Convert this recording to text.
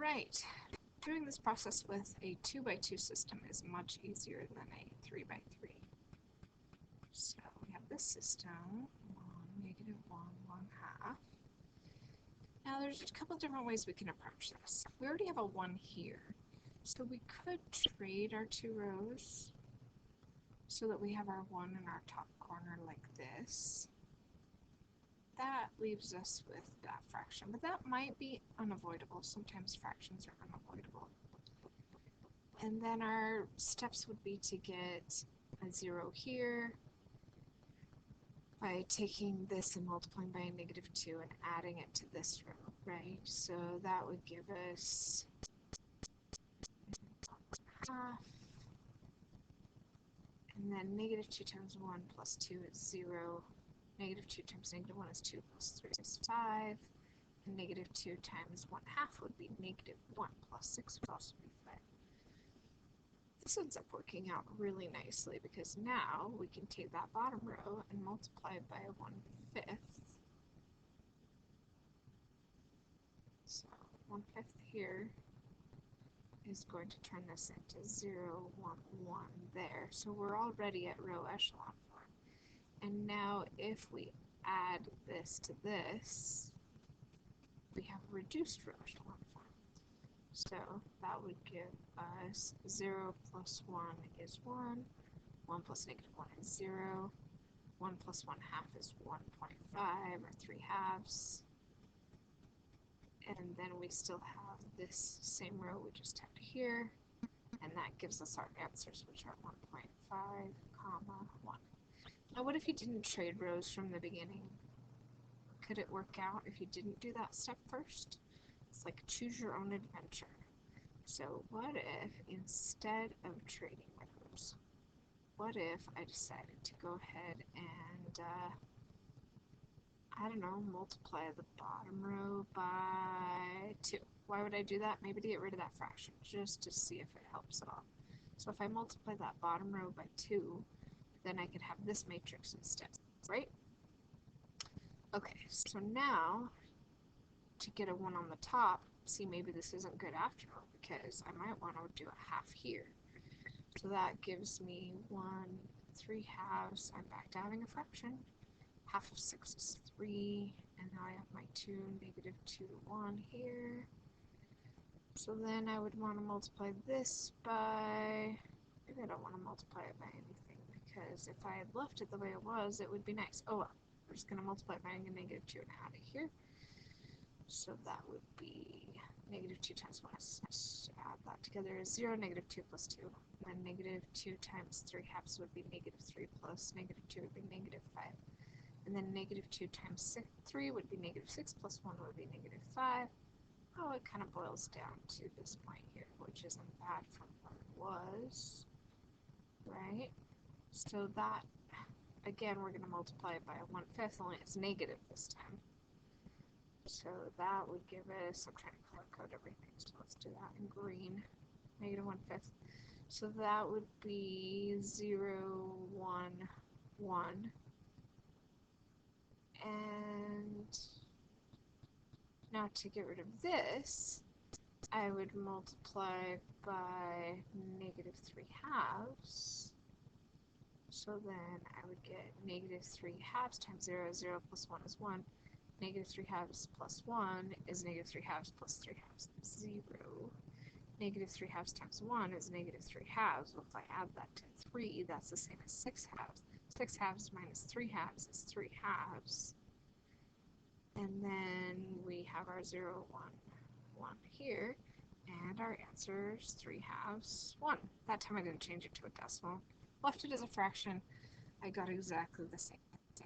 Alright, doing this process with a 2 by 2 system is much easier than a 3 by 3. So we have this system, 1, -1, 1/2. Now there's a couple different ways we can approach this. We already have a 1 here, so we could trade our 2 rows so that we have our 1 in our top corner like this. That leaves us with that fraction, but that might be unavoidable. Sometimes fractions are unavoidable. And then our steps would be to get a 0 here by taking this and multiplying by a -2 and adding it to this row, right? So that would give us half. And then -2 times 1 plus 2 is 0. -2 times -1 is 2 plus 3 is 5. And -2 times 1/2 would be -1 plus 6 would also be 5. This ends up working out really nicely because now we can take that bottom row and multiply it by 1/5. So 1/5 here is going to turn this into 0, 1, 1 there. So we're already at row echelon form. And now if we add this to this, we have reduced row echelon form. So that would give us 0 plus 1 is 1, 1 plus -1 is 0, 1 plus 1/2 is 1.5 or 3/2. And then we still have this same row we just had here, and that gives us our answers, which are 1.5, 1. Now what if you didn't trade rows from the beginning? Could it work out if you didn't do that step first? It's like choose your own adventure. So what if instead of trading rows, what if I decided to go ahead and I don't know, multiply the bottom row by 2. Why would I do that? Maybe to get rid of that fraction, just to see if it helps at all. So if I multiply that bottom row by 2, then I could have this matrix instead, right? Okay, so now, to get a 1 on the top, see, maybe this isn't good after all, because I might want to do a 1/2 here. So that gives me 1 3/2. I'm back to having a fraction. 1/2 of 6 is 3, and now I have my 2, -2 to 1 here. So then I would want to multiply this by, maybe I don't want to multiply it by anything, because if I had left it the way it was, it would be nice. Oh well, we're just going to multiply it by a -2 and add it here. So that would be -2 times 1 is, add that together is 0, -2 plus 2. And then -2 times 3/2 would be -3 plus -2 would be -5. And then -2 times 3 would be -6 plus 1 would be -5. Oh, it kind of boils down to this point here, which isn't bad from what it was, right? So that, again, we're going to multiply it by 1/5, only it's negative this time. So that would give us, I'm trying to color code everything, so let's do that in green, -1/5. So that would be 0, 1, 1. And now to get rid of this, I would multiply by -3/2. So then I would get -3/2 times 0, 0 plus 1 is 1. -3/2 plus 1 is -3/2 plus 3/2 is 0. -3/2 times 1 is -3/2. Well, if I add that to 3, that's the same as 6/2. 6/2 minus 3/2 is 3/2. And then we have our 0, 1, 1 here, and our answer is 3/2, 1. That time I didn't change it to a decimal. Left it as a fraction. I got exactly the same.